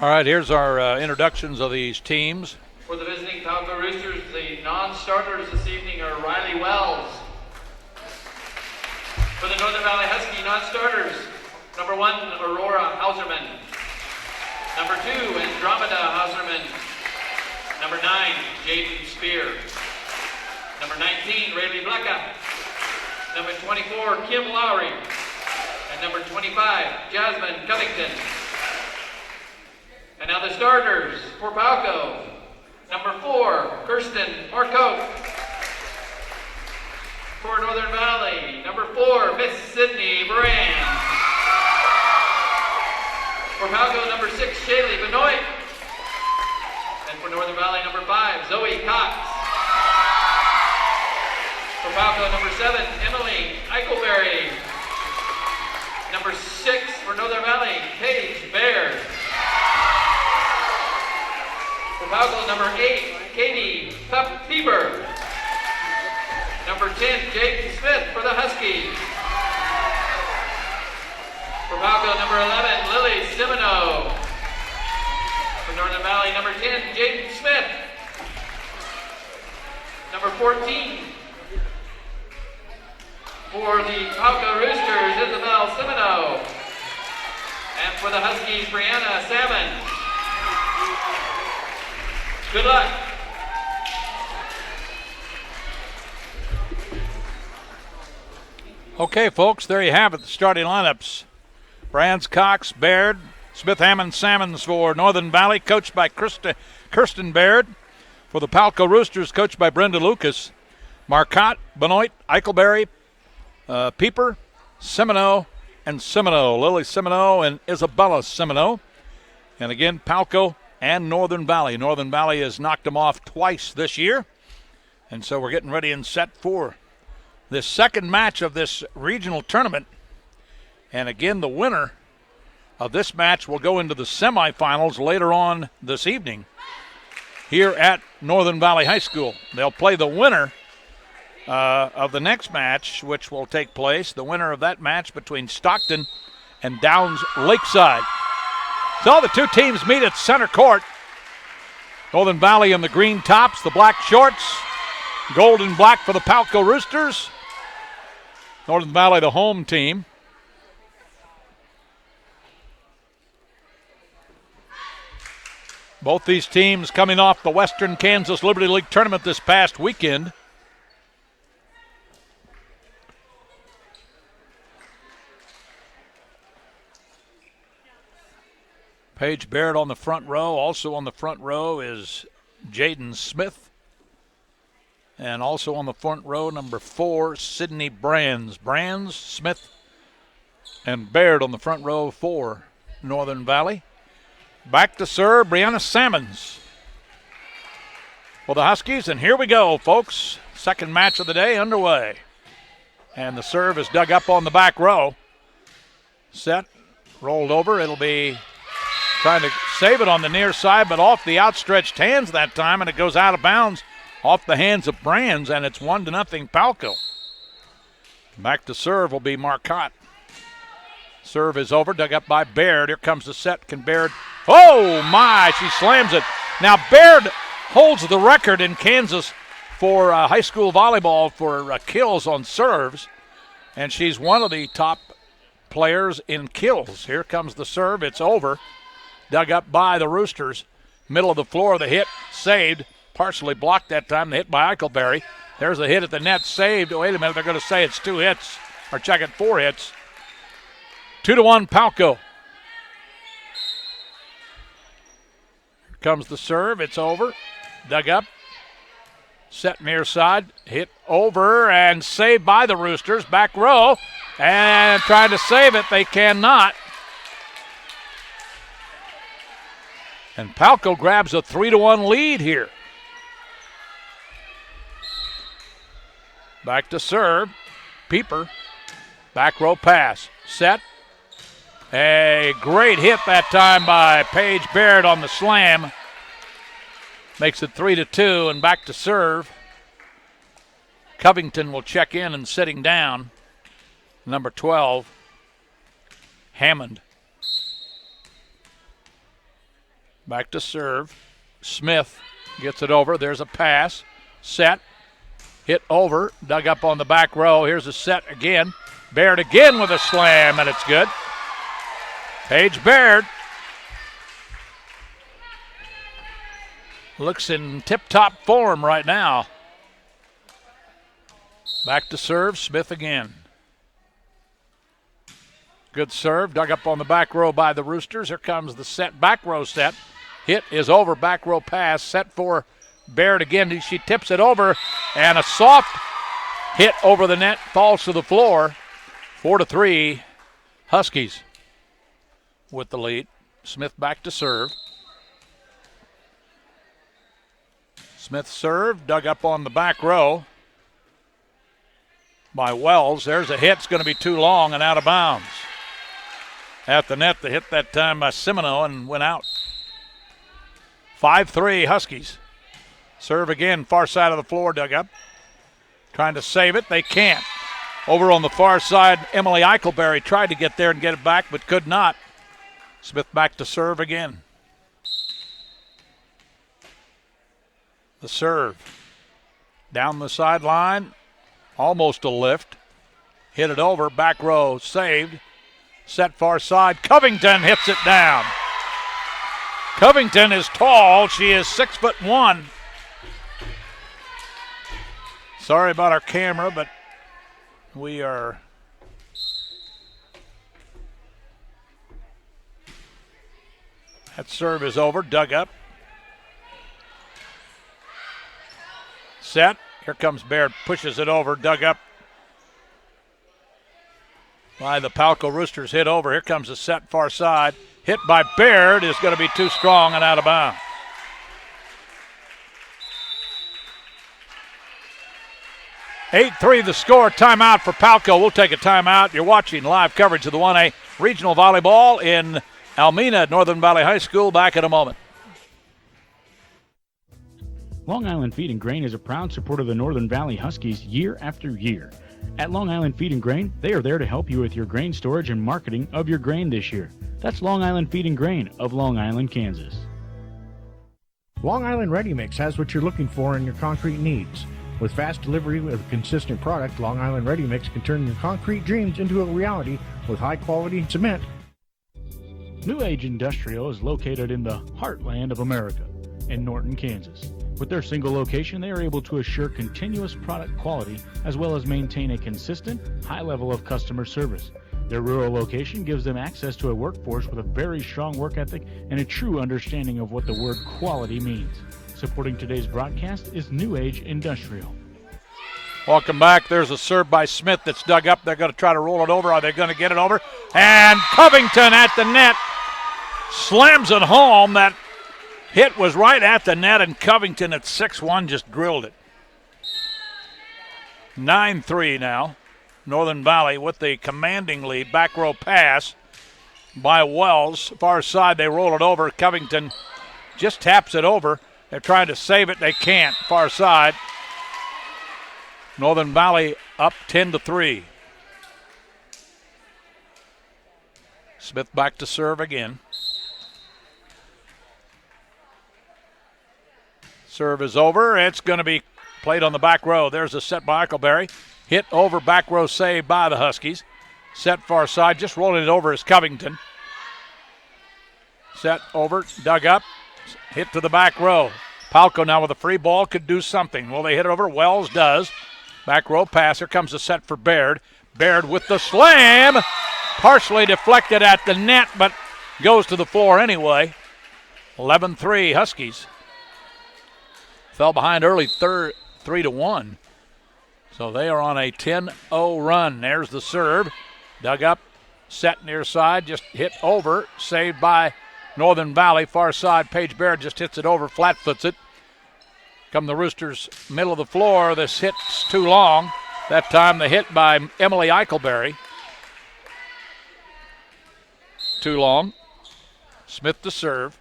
All right, here's our introductions of these teams. For the visiting Palco Roosters, the non-starters this evening are Riley Wells. For the Northern Valley Husky non-starters, number 1, Aurora Hauserman. Number 2, Andromeda Hauserman. Number 9, Jaden Spear. Number 19, Rayleigh Blecka. Number 24, Kim Lowry. And number 25, Jasmine Covington. And now the starters for Palco. Number 4, Kirsten Marcotte. For Northern Valley, number 4, Miss Sydney Brand. For Palco, number 6, Shaylee Benoit. And for Northern Valley, number 5, Zoe Cox. For Palco, number 7, Emily Eichelberry. Number 6 for Northern Valley, Paige Baird. For Palco, number 8, Katie Pieper. Number 10, Jake Smith for the Huskies. For Palco, number 11, Lily Simino. For Northern Valley, number 10, Jaden Smith. Number 14, for the Palco Roosters, Isabel Simino. And for the Huskies, Brianna Salmon. Good luck. Okay, folks, there you have it, the starting lineups. Brands, Cox, Baird, Smith, Hammond, Salmons for Northern Valley, coached by Kirsten Baird. For the Palco Roosters, coached by Brenda Lucas. Marcotte, Benoit, Eichelberry, Pieper, Simino, and Simino. Lily Simino and Isabella Simino. And again, Palco and Northern Valley. Northern Valley has knocked them off twice this year. And so we're getting ready and set for this second match of this regional tournament. And again, the winner of this match will go into the semifinals later on this evening here at Northern Valley High School. They'll play the winner of the next match, which will take place, the winner of that match between Stockton and Downs Lakeside. So the two teams meet at center court. Northern Valley in the green tops, the black shorts, gold and black for the Palco Roosters. Northern Valley, the home team. Both these teams coming off the Western Kansas Liberty League tournament this past weekend. Paige Baird on the front row. Also on the front row is Jaden Smith. And also on the front row, number 4, Sydney Brands. Brands, Smith, and Baird on the front row for Northern Valley. Back to serve, Brianna Salmons for the Huskies. And here we go, folks. Second match of the day underway. And the serve is dug up on the back row. Set, rolled over. It'll be trying to save it on the near side, but off the outstretched hands that time, and it goes out of bounds off the hands of Brands, and it's 1-0 Palco. Back to serve will be Marcotte. Serve is over, dug up by Baird. Here comes the set. Can Baird? Oh, my, she slams it. Now, Baird holds the record in Kansas for high school volleyball for kills on serves, and she's one of the top players in kills. Here comes the serve. It's over. Dug up by the Roosters. Middle of the floor, the hit saved. Partially blocked that time, the hit by Eichelberry. There's a hit at the net, saved. Wait a minute, they're going to say it's 2 hits, or check it, 4 hits. 2-1 Palco. Here comes the serve, it's over. Dug up. Set near side, hit over, and saved by the Roosters. Back row, and trying to save it, they cannot. And Palco grabs a 3-1 lead here. Back to serve. Pieper. Back row pass. Set. A great hit that time by Paige Baird on the slam. Makes it 3-2 and back to serve. Covington will check in and sitting down. Number 12, Hammond. Back to serve. Smith gets it over. There's a pass. Set. Hit over. Dug up on the back row. Here's a set again. Baird again with a slam, and it's good. Paige Baird looks in tip-top form right now. Back to serve. Smith again. Good serve. Dug up on the back row by the Roosters. Here comes the set. Back row set. Hit is over. Back row pass. Set for Baird again. She tips it over. And a soft hit over the net. Falls to the floor. 4-3. Huskies with the lead. Smith back to serve. Smith serve. Dug up on the back row by Wells. There's a hit. It's going to be too long and out of bounds. At the net, the hit that time by Semino and went out. 5-3 Huskies. Serve again, far side of the floor, dug up. Trying to save it, they can't. Over on the far side, Emily Eichelberry tried to get there and get it back, but could not. Smith back to serve again. The serve. Down the sideline, almost a lift. Hit it over, back row, saved. Set far side. Covington hits it down. Covington is tall. She is 6'1". Sorry about our camera, but we are that serve is over. Dug up. Set. Here comes Baird. Pushes it over. Dug up by the Palco Roosters. Hit over. Here comes the set far side. Hit by Baird is going to be too strong and out of bounds. (8-3) the score. Timeout for Palco. We'll take a timeout. You're watching live coverage of the 1A Regional Volleyball in Almena, Northern Valley High School. Back in a moment. Long Island Feed and Grain is a proud supporter of the Northern Valley Huskies year after year. At Long Island Feed and Grain, they are there to help you with your grain storage and marketing of your grain this year. That's Long Island Feed and Grain of Long Island, Kansas. Long Island Ready Mix has what you're looking for in your concrete needs. With fast delivery of a consistent product, Long Island Ready Mix can turn your concrete dreams into a reality with high-quality cement. New Age Industrial is located in the heartland of America, in Norton, Kansas. With their single location, they are able to assure continuous product quality as well as maintain a consistent, high level of customer service. Their rural location gives them access to a workforce with a very strong work ethic and a true understanding of what the word quality means. Supporting today's broadcast is New Age Industrial. Welcome back. There's a serve by Smith that's dug up. They're going to try to roll it over. Are they going to get it over? And Covington at the net slams it home. That hit was right at the net, and Covington at 6'1" just drilled it. 9-3 now. Northern Valley with the commanding lead. Back row pass by Wells. Far side, they roll it over. Covington just taps it over. They're trying to save it. They can't. Far side. Northern Valley up 10-3. Smith back to serve again. Serve is over. It's going to be played on the back row. There's a set by Eichelberry. Hit over, back row saved by the Huskies. Set far side, just rolling it over is Covington. Set over, dug up, hit to the back row. Palco now with a free ball could do something. Will they hit it over? Wells does. Back row pass. Here comes the set for Baird. Baird with the slam. Partially deflected at the net, but goes to the floor anyway. 11-3 Huskies. Fell behind early 3-1. So they are on a 10-0 run. There's the serve. Dug up, set near side, just hit over. Saved by Northern Valley. Far side, Paige Baird just hits it over, flat foots it. Come the Roosters, middle of the floor. This hit's too long. That time the hit by Emily Eichelberry. Too long. Smith to serve.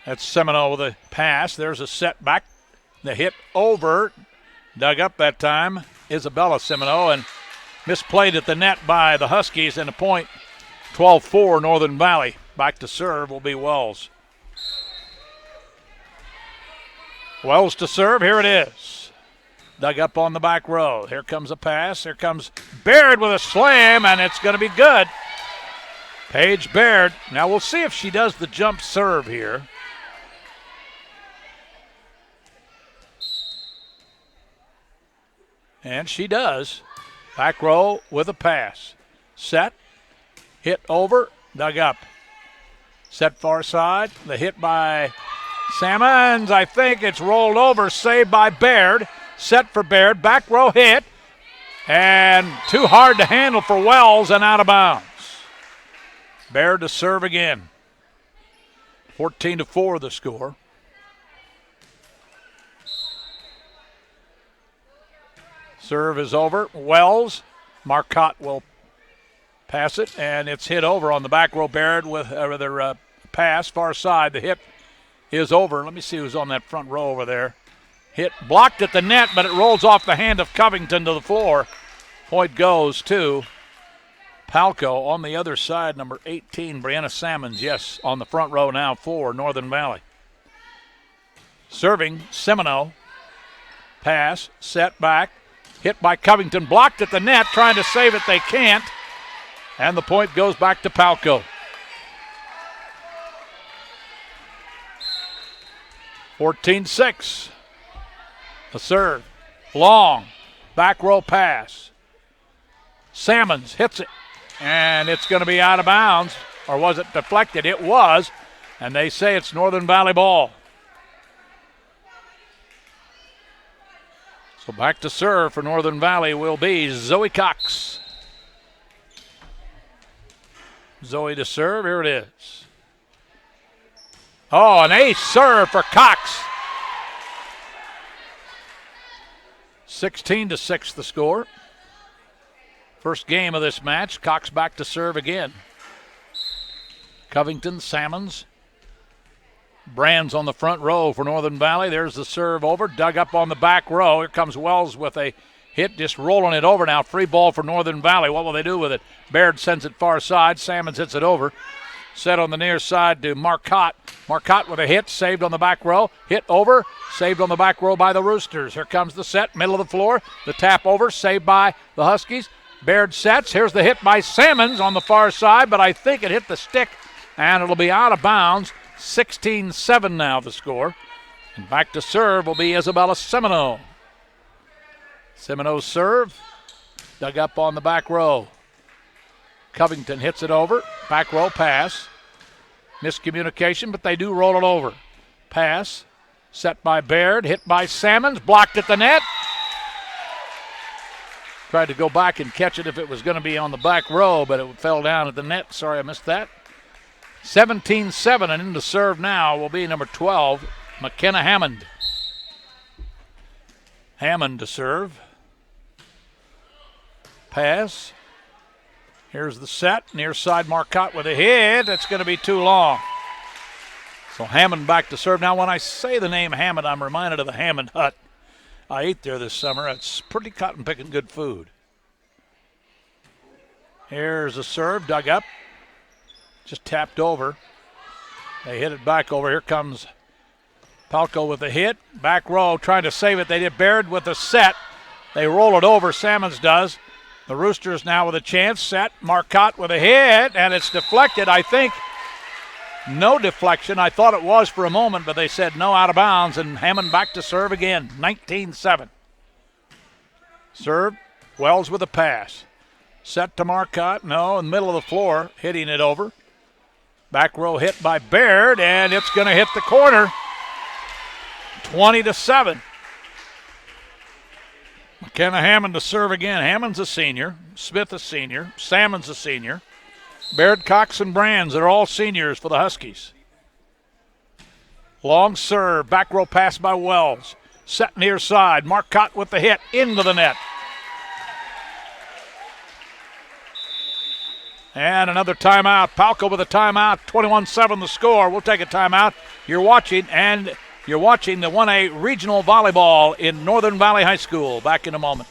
That's Semino with a pass. There's a setback. The hit over. Dug up that time. Isabella Semino, and misplayed at the net by the Huskies, and a point 12-4 Northern Valley. Back to serve will be Wells. Wells to serve. Here it is. Dug up on the back row. Here comes a pass. Here comes Baird with a slam, and it's going to be good. Paige Baird. Now we'll see if she does the jump serve here. And she does. Back row with a pass. Set. Hit over. Dug up. Set far side. The hit by Salmons. I think it's rolled over. Saved by Baird. Set for Baird. Back row hit. And too hard to handle for Wells and out of bounds. Baird to serve again. 14-4 the score. Serve is over. Wells. Marcotte will pass it, and it's hit over on the back row. Baird with their pass far side. The hit is over. Let me see who's on that front row over there. Hit blocked at the net, but it rolls off the hand of Covington to the floor. Point goes to Palco. On the other side, number 18, Brianna Salmons, yes, on the front row now for Northern Valley. Serving, Semino. Pass, set back. Hit by Covington, blocked at the net, trying to save it, they can't. And the point goes back to Palco. 14-6. The serve, long, back row pass. Salmons hits it, and it's going to be out of bounds. Or was it deflected? It was, and they say it's Northern Valley ball. So back to serve for Northern Valley will be Zoe Cox. Zoe to serve. Here it is. Oh, an ace serve for Cox. 16-6 the score. First game of this match. Cox back to serve again. Covington, Salmons. Brands on the front row for Northern Valley. There's the serve over. Dug up on the back row. Here comes Wells with a hit, just rolling it over now. Free ball for Northern Valley. What will they do with it? Baird sends it far side. Salmons hits it over. Set on the near side to Marcotte. Marcotte with a hit, saved on the back row. Hit over, saved on the back row by the Roosters. Here comes the set, middle of the floor. The tap over, saved by the Huskies. Baird sets. Here's the hit by Salmons on the far side, but I think it hit the stick, and it'll be out of bounds. 16-7 now the score. And back to serve will be Isabella Semino. Semino's serve. Dug up on the back row. Covington hits it over. Back row pass. Miscommunication, but they do roll it over. Pass. Set by Baird. Hit by Salmons. Blocked at the net. Tried to go back and catch it if it was going to be on the back row, but it fell down at the net. Sorry I missed that. 17-7, and in to serve now will be number 12, McKenna Hammond. Hammond to serve. Pass. Here's the set. Near side Marcotte with a hit. That's going to be too long. So Hammond back to serve. Now when I say the name Hammond, I'm reminded of the Hammond Hut. I ate there this summer. It's pretty cotton-picking good food. Here's a serve. Dug up. Just tapped over. They hit it back over. Here comes Palco with a hit. Back row trying to save it. They did. Baird with a set. They roll it over. Salmons does. The Roosters now with a chance. Set. Marcotte with a hit, and it's deflected. I think no deflection. I thought it was for a moment, but they said no, out of bounds, and Hammond back to serve again. 19-7. Serve. Wells with a pass. Set to Marcotte. No, in the middle of the floor, hitting it over. Back row hit by Baird, and it's going to hit the corner. 20-7. McKenna Hammond to serve again. Hammond's a senior. Smith a senior. Salmon's a senior. Baird, Cox, and Brands are all seniors for the Huskies. Long serve. Back row pass by Wells. Set near side. Marcotte with the hit into the net. And another timeout. Palco with a timeout. 21-7 the score. We'll take a timeout. You're watching the 1A Regional Volleyball in Northern Valley High School. Back in a moment.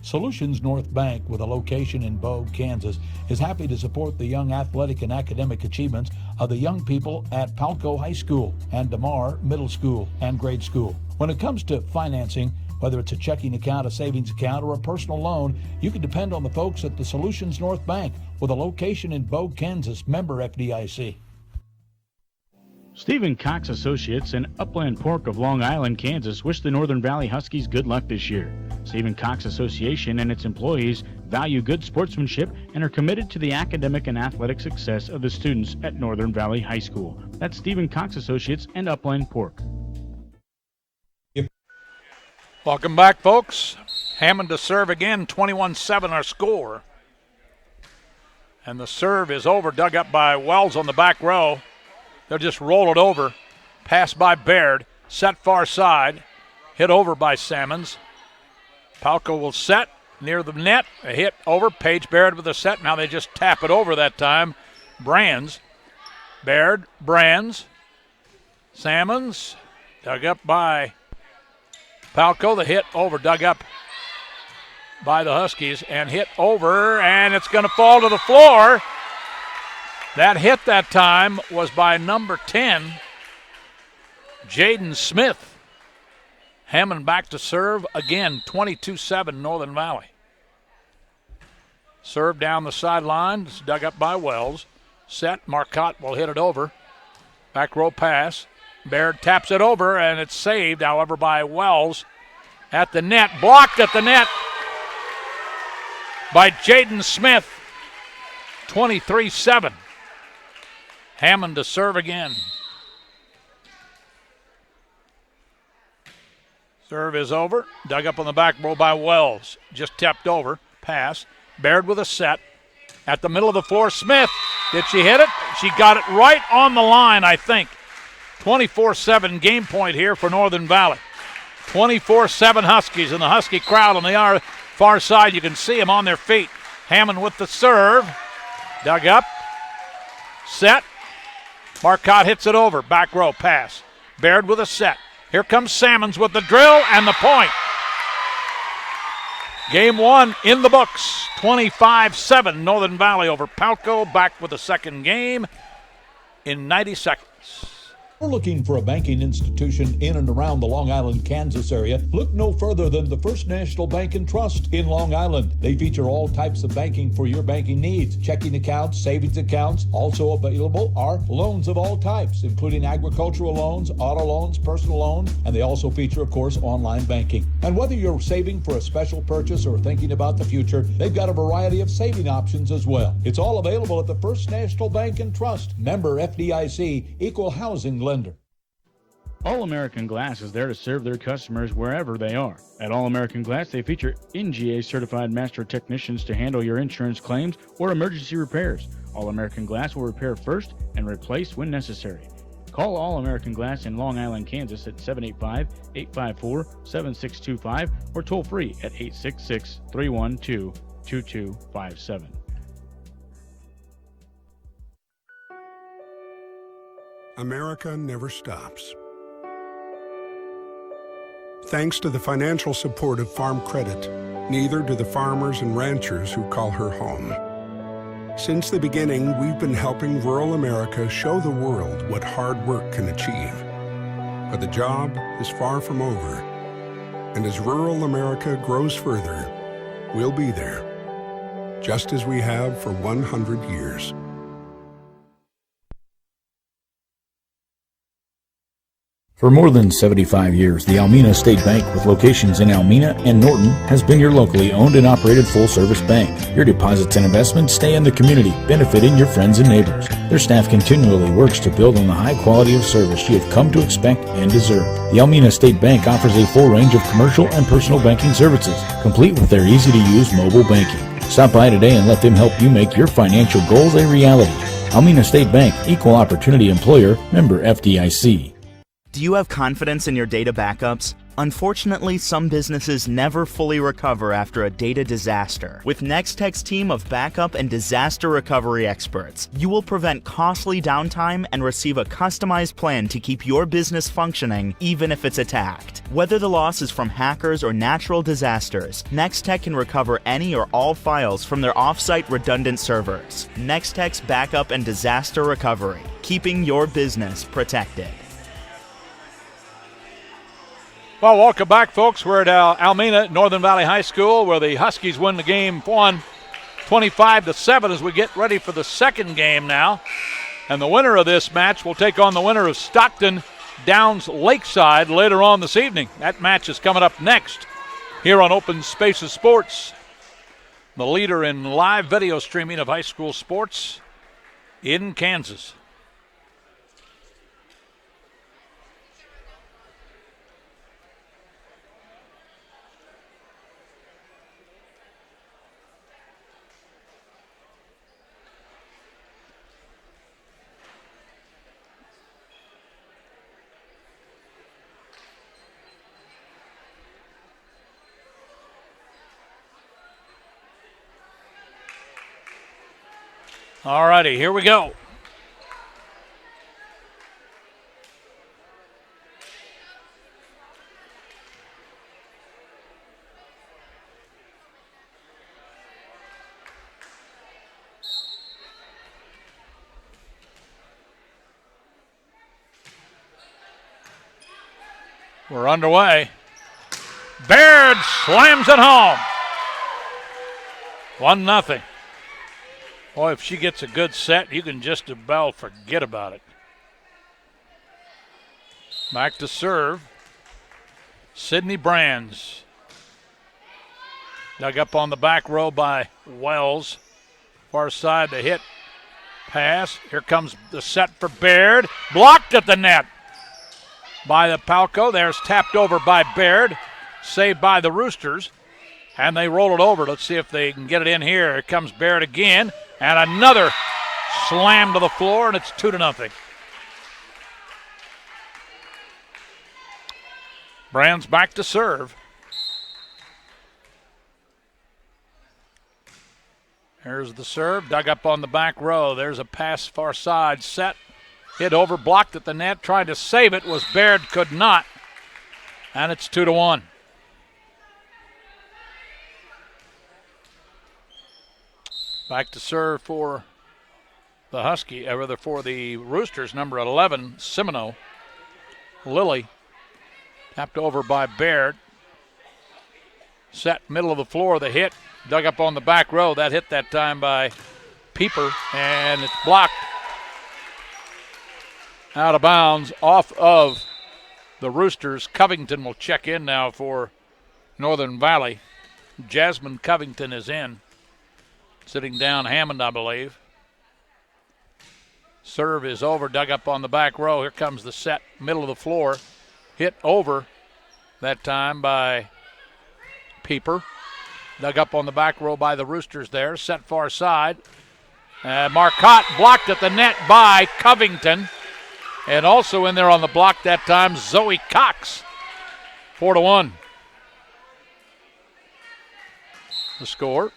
Solutions North Bank, with a location in Bogue, Kansas, is happy to support the young athletic and academic achievements of the young people at Palco High School and DeMar Middle School and Grade School. When it comes to financing, whether it's a checking account, a savings account, or a personal loan, you can depend on the folks at the Solutions North Bank, with a location in Bogue, Kansas, member FDIC. Stephen Cox Associates and Upland Pork of Long Island, Kansas wish the Northern Valley Huskies good luck this year. Stephen Cox Association and its employees value good sportsmanship and are committed to the academic and athletic success of the students at Northern Valley High School. That's Stephen Cox Associates and Upland Pork. Welcome back, folks. Hammond to serve again, 21-7 our score. And the serve is over, dug up by Wells on the back row. They'll just roll it over. Pass by Baird. Set far side. Hit over by Salmons. Palco will set near the net. A hit over. Paige Baird with a set. Now they just tap it over that time. Brands. Baird. Brands. Salmons. Dug up by Palco. The hit over. Dug up by the Huskies. And hit over. And it's going to fall to the floor. That hit that time was by number 10, Jaden Smith. Hammond back to serve again, 22-7 Northern Valley. Serve down the sideline, it's dug up by Wells. Set, Marcotte will hit it over. Back row pass. Baird taps it over, and it's saved, however, by Wells at the net. Blocked at the net by Jaden Smith, 23-7. Hammond to serve again. Serve is over. Dug up on the back row by Wells. Just tapped over. Pass. Baird with a set. At the middle of the floor, Smith. Did she hit it? She got it right on the line, I think. 24-7 game point here for Northern Valley. 24-7 Huskies, and the Husky crowd on the far side. You can see them on their feet. Hammond with the serve. Dug up. Set. Marcotte hits it over. Back row pass. Baird with a set. Here comes Salmons with the drill and the point. Game one in the books. 25-7 Northern Valley over Palco. Back with the second game in 90 seconds. We're looking for a banking institution in and around the Long Island, Kansas area. Look no further than the First National Bank and Trust in Long Island. They feature all types of banking for your banking needs. Checking accounts, savings accounts. Also available are loans of all types, including agricultural loans, auto loans, personal loans, and they also feature, of course, online banking. And whether you're saving for a special purchase or thinking about the future, they've got a variety of saving options as well. It's all available at the First National Bank and Trust. Member FDIC, equal housing lender. All-American Glass is there to serve their customers wherever they are. At All-American Glass, they feature NGA-certified master technicians to handle your insurance claims or emergency repairs. All-American Glass will repair first and replace when necessary. Call All-American Glass in Long Island, Kansas at 785-854-7625 or toll free at 866-312-2257. America never stops. Thanks to the financial support of Farm Credit, neither do the farmers and ranchers who call her home. Since the beginning, we've been helping rural America show the world what hard work can achieve. But the job is far from over. And as rural America grows further, we'll be there, just as we have for 100 years. For more than 75 years, the Almena State Bank, with locations in Almena and Norton, has been your locally owned and operated full-service bank. Your deposits and investments stay in the community, benefiting your friends and neighbors. Their staff continually works to build on the high quality of service you have come to expect and deserve. The Almena State Bank offers a full range of commercial and personal banking services, complete with their easy-to-use mobile banking. Stop by today and let them help you make your financial goals a reality. Almena State Bank, Equal Opportunity Employer, member FDIC. Do you have confidence in your data backups? Unfortunately, some businesses never fully recover after a data disaster. With Nextech's team of backup and disaster recovery experts, you will prevent costly downtime and receive a customized plan to keep your business functioning even if it's attacked. Whether the loss is from hackers or natural disasters, Nextech can recover any or all files from their off-site redundant servers. Nextech's backup and disaster recovery, keeping your business protected. Well, welcome back, folks. We're at Almena, Northern Valley High School, where the Huskies win the game 25-7 as we get ready for the second game now. And the winner of this match will take on the winner of Stockton Downs Lakeside later on this evening. That match is coming up next here on Open Spaces Sports, the leader in live video streaming of high school sports in Kansas. All righty, here we go. We're underway. Baird slams it home. 1-0. Boy, if she gets a good set, you can just about forget about it. Back to serve. Sydney Brands. Dug up on the back row by Wells. Far side to hit. Pass. Here comes the set for Baird. Blocked at the net by the Palco. There's tapped over by Baird. Saved by the Roosters. And they roll it over. Let's see if they can get it in here. Here comes Baird again. And another slam to the floor, and it's 2-0. Brands back to serve. There's the serve, dug up on the back row. There's a pass far side, set, hit over, blocked at the net. Trying to save it was Baird, could not. And it's 2-1. Back to serve for the Husky, rather for the Roosters, number 11, Semino. Lilly, tapped over by Baird. Set, middle of the floor, the hit, dug up on the back row. That hit that time by Pieper, and it's blocked. Out of bounds, off of the Roosters. Covington will check in now for Northern Valley. Jasmine Covington is in. Sitting down Hammond, I believe. Serve is over, dug up on the back row. Here comes the set, middle of the floor. Hit over that time by Pieper. Dug up on the back row by the Roosters there. Set far side. Marcotte blocked at the net by Covington. And also in there on the block that time, Zoe Cox. 4-1. The score.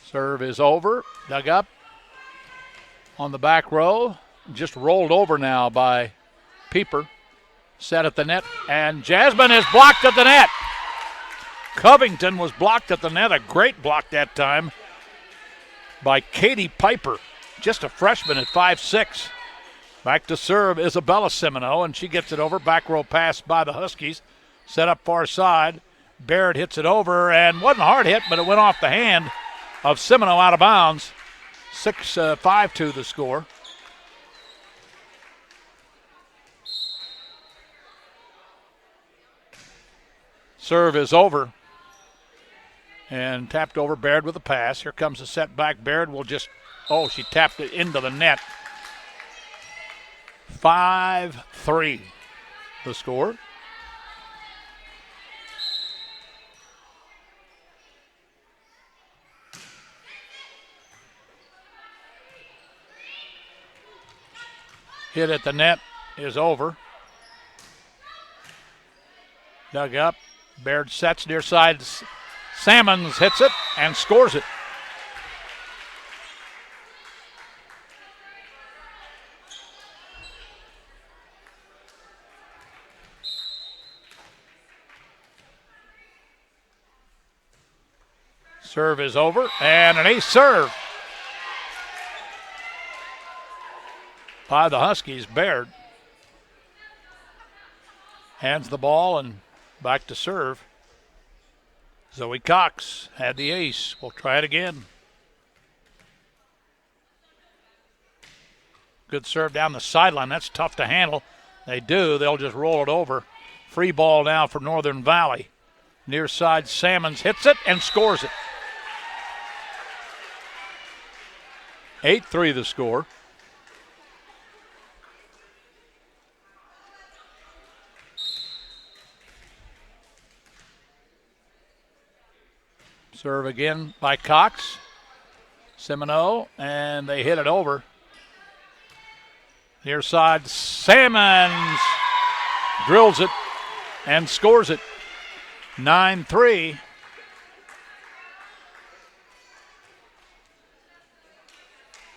Serve is over, dug up on the back row, just rolled over now by Pieper. Set at the net, and Jasmine is blocked at the net. Covington was blocked at the net, a great block that time by Katie Piper, just a freshman at 5'6". Back to serve Isabella Semino, and she gets it over. Back row pass by the Huskies, set up far side. Baird hits it over, and wasn't a hard hit, but it went off the hand of Semino out of bounds. 6-5 the score. Serve is over. And tapped over Baird with a pass. Here comes the set back. Baird will just, she tapped it into the net. 5-3 the score. Hit at the net is over. Dug up. Baird sets near side. Salmons hits it and scores it. Serve is over, and an ace serve by the Huskies. Baird hands the ball and back to serve. Zoe Cox had the ace. We'll try it again. Good serve down the sideline. That's tough to handle. They do. They'll just roll it over. Free ball now for Northern Valley. Near side, Salmons hits it and scores it. 8-3 the score. Serve again by Cox. Semino, and they hit it over. Near side, Salmons drills it and scores it. 9-3.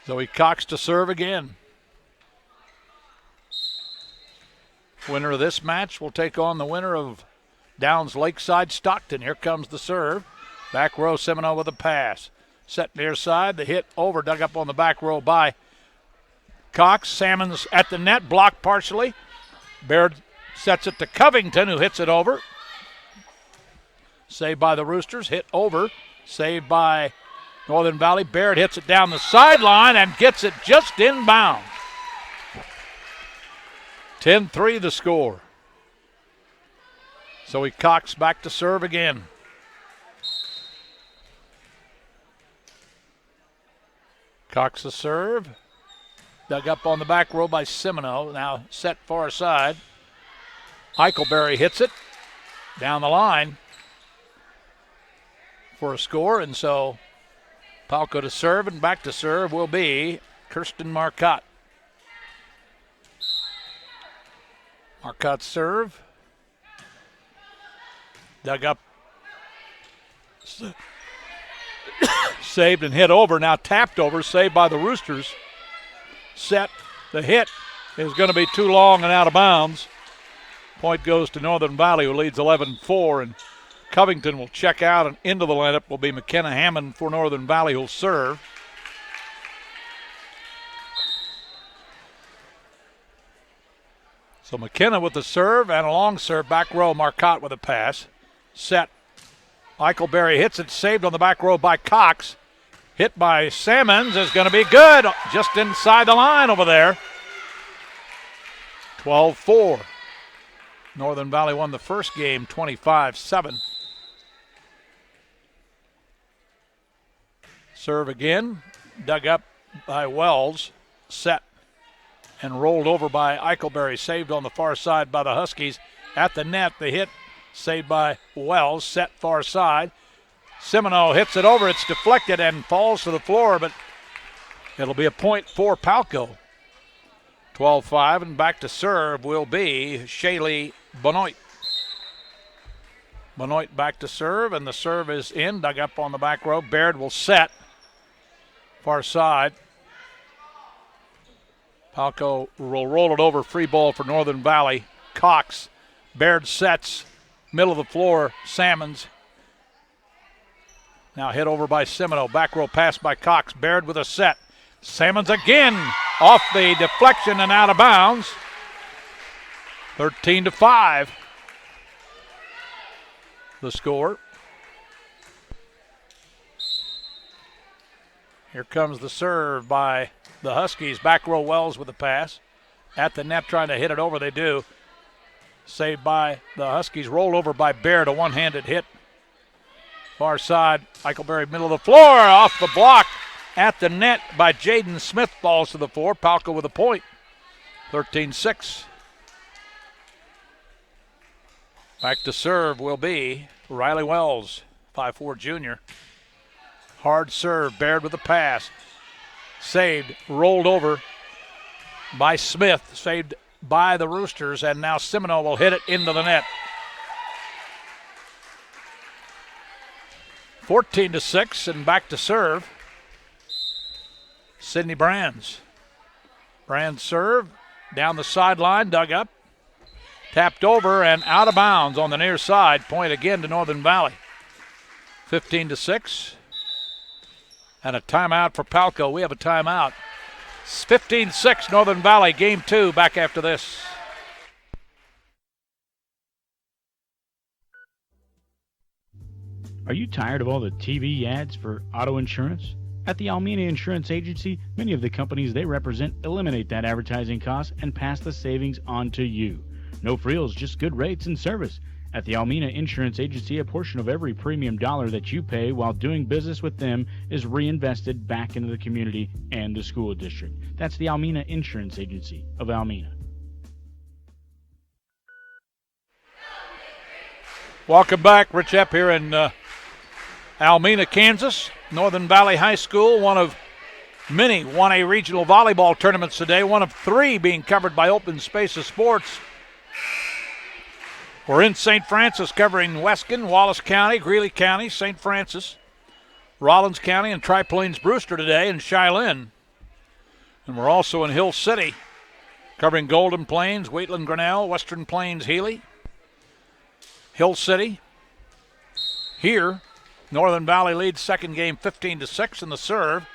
Zoe Cox to serve again. Winner of this match will take on the winner of Downs Lakeside Stockton. Here comes the serve. Back row, Semino with a pass. Set near side, the hit over, dug up on the back row by Cox. Salmons at the net, blocked partially. Baird sets it to Covington, who hits it over. Saved by the Roosters, hit over. Saved by Northern Valley. Baird hits it down the sideline and gets it just inbound. 10-3 the score. Zoe Cox back to serve again. Cox the serve. Dug up on the back row by Semino. Now set far side. Eichelberry hits it down the line for a score, and so Palco to serve, and back to serve will be Kirsten Marcotte. Marcotte's serve. Dug up. Saved and hit over, now tapped over, saved by the Roosters. Set, the hit is going to be too long and out of bounds. Point goes to Northern Valley, who leads 11-4, and Covington will check out, and into the lineup will be McKenna Hammond for Northern Valley, who'll serve. So McKenna with the serve and a long serve, back row, Marcotte with a pass. Set. Eichelberry hits it, saved on the back row by Cox. Hit by Salmons is going to be good, just inside the line over there. 12-4. Northern Valley won the first game 25-7. Serve again, dug up by Wells, set and rolled over by Eichelberry, saved on the far side by the Huskies. At the net, the hit saved by Wells, set far side. Semino hits it over, it's deflected and falls to the floor, but it'll be a point for Palco. 12-5, and back to serve will be Shaylee Benoit. Benoit back to serve, and the serve is in, dug up on the back row. Baird will set, far side. Palco will roll it over, free ball for Northern Valley. Cox, Baird sets, middle of the floor, Salmons. Now hit over by Semino. Back row pass by Cox. Baird with a set. Salmons again off the deflection and out of bounds. 13-5. The score. Here comes the serve by the Huskies. Back row Wells with the pass. At the net trying to hit it over. They do. Saved by the Huskies. Rolled over by Baird. A one-handed hit. Far side, Eichelberry, middle of the floor, off the block at the net by Jaden Smith, falls to the floor. Palco with a point, 13-6. Back to serve will be Riley Wells, 5'4" junior. Hard serve, Baird with a pass. Saved, rolled over by Smith, saved by the Roosters, and now Semino will hit it into the net. 14-6, and back to serve. Sydney Brands. Brands serve, down the sideline, dug up, tapped over, and out of bounds on the near side. Point again to Northern Valley. 15-6. And a timeout for Palco. We have a timeout. 15-6, Northern Valley, game 2, back after this. Are you tired of all the TV ads for auto insurance? At the Almena Insurance Agency, many of the companies they represent eliminate that advertising cost and pass the savings on to you. No frills, just good rates and service. At the Almena Insurance Agency, a portion of every premium dollar that you pay while doing business with them is reinvested back into the community and the school district. That's the Almena Insurance Agency of Almena. Welcome back. Rich Epp here in Almena, Kansas. Northern Valley High School, one of many 1A regional volleyball tournaments today, one of 3 being covered by Open Spaces Sports. We're in St. Francis covering Weskin, Wallace County, Greeley County, St. Francis, Rollins County, and Tri-Plains Brewster today, and Cheylin. And we're also in Hill City covering Golden Plains, Wheatland Grinnell, Western Plains Healy, Hill City. Here, Northern Valley leads second game 15-6, and the serve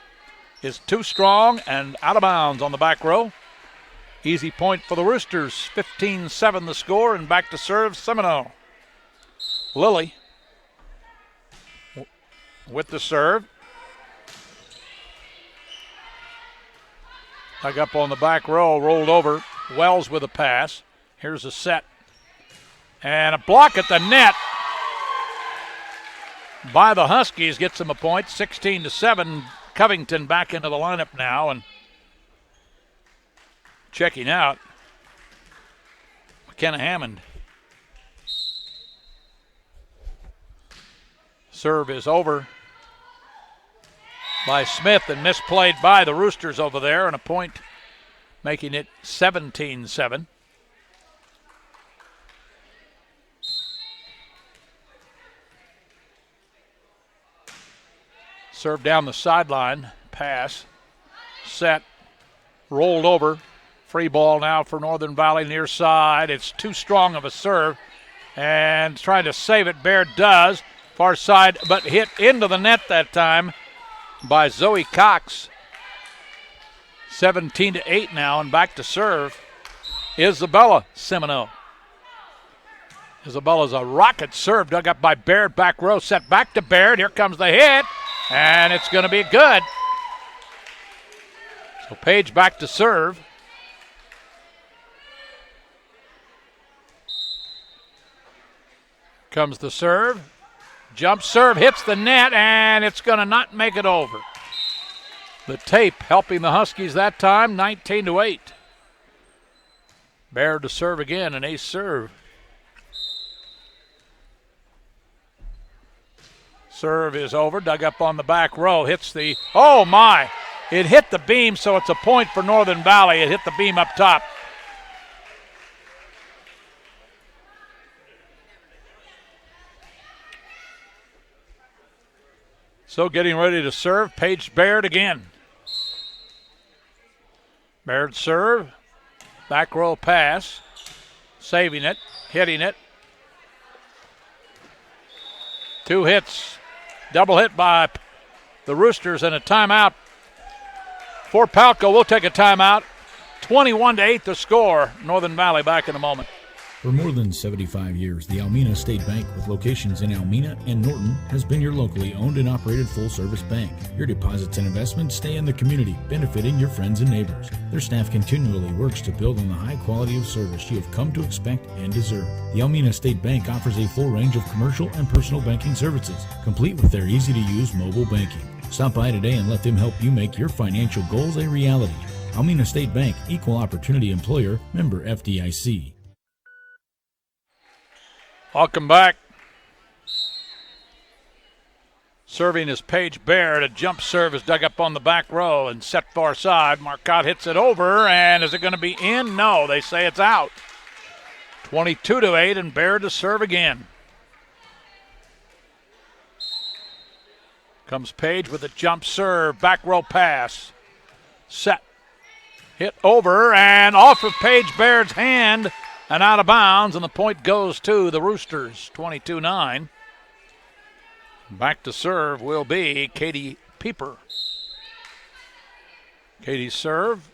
is too strong and out of bounds on the back row. Easy point for the Roosters. 15-7 the score, and back to serve Seminole. Lilly with the serve. Dug up on the back row, rolled over. Wells with a pass. Here's a set. And a block at the net by the Huskies gets them a point. 16-7. Covington back into the lineup now, and checking out McKenna Hammond. Serve is over by Smith and misplayed by the Roosters over there, and a point making it 17-7. Serve down the sideline, pass, set, rolled over. Free ball now for Northern Valley near side. It's too strong of a serve, and trying to save it. Baird does. Far side, but hit into the net that time by Zoe Cox. 17-8 now, and back to serve Isabella Semino. Isabella's a rocket serve, dug up by Baird, back row, set back to Baird. Here comes the hit, and it's going to be good. So Page back to serve. Comes the serve. Jump serve, hits the net, and it's going to not make it over. The tape helping the Huskies that time, 19-8. Baird to serve again, an ace serve. Serve is over, dug up on the back row, hits the, oh my, it hit the beam, so it's a point for Northern Valley. It hit the beam up top. So getting ready to serve, Paige Baird again. Baird serve, back row pass, saving it, hitting it. 2 hits, double hit by the Roosters, and a timeout for Palco. We'll take a timeout. 21-8 the score. Northern Valley back in a moment. For more than 75 years, the Almena State Bank, with locations in Almena and Norton, has been your locally owned and operated full-service bank. Your deposits and investments stay in the community, benefiting your friends and neighbors. Their staff continually works to build on the high quality of service you have come to expect and deserve. The Almena State Bank offers a full range of commercial and personal banking services, complete with their easy-to-use mobile banking. Stop by today and let them help you make your financial goals a reality. Almena State Bank, equal opportunity employer, member FDIC. Welcome back. Serving is Paige Baird. A jump serve is dug up on the back row and set far side. Marcotte hits it over, and is it going to be in? No, they say it's out. 22-8, and Baird to serve again. Comes Page with a jump serve, back row pass. Set. Hit over and off of Paige Baird's hand and out of bounds, and the point goes to the Roosters, 22-9. Back to serve will be Katie Pieper. Katie's serve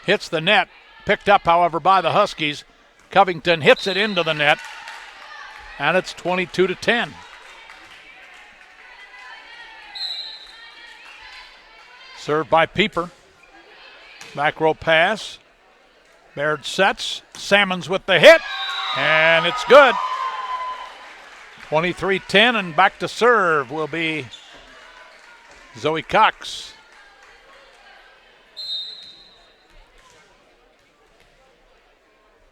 hits the net, picked up, however, by the Huskies. Covington hits it into the net, and it's 22-10. Served by Pieper. Back row pass. Baird sets. Salmons with the hit, and it's good. 23-10, and back to serve will be Zoe Cox.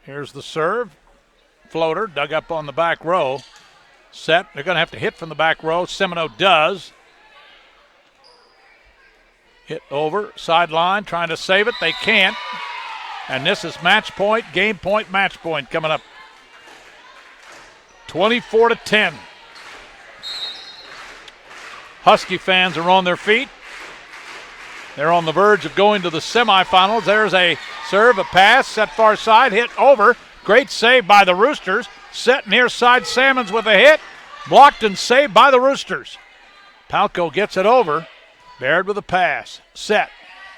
Here's the serve. Floater dug up on the back row. Set. They're going to have to hit from the back row. Semino does. Hit over. Sideline. Trying to save it. They can't. And this is match point, game point, match point coming up. 24-10. Husky fans are on their feet. They're on the verge of going to the semifinals. There's a serve, a pass, set far side, hit over. Great save by the Roosters. Set near side, Salmons with a hit. Blocked and saved by the Roosters. Palco gets it over. Baird with a pass. Set.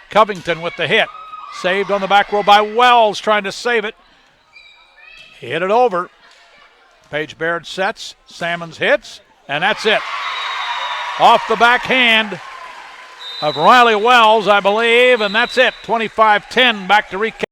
Covington with the hit. Saved on the back row by Wells, trying to save it. Hit it over. Paige Baird sets. Salmons hits. And that's it. Off the backhand of Riley Wells, I believe. And that's it. 25-10. Back to recap.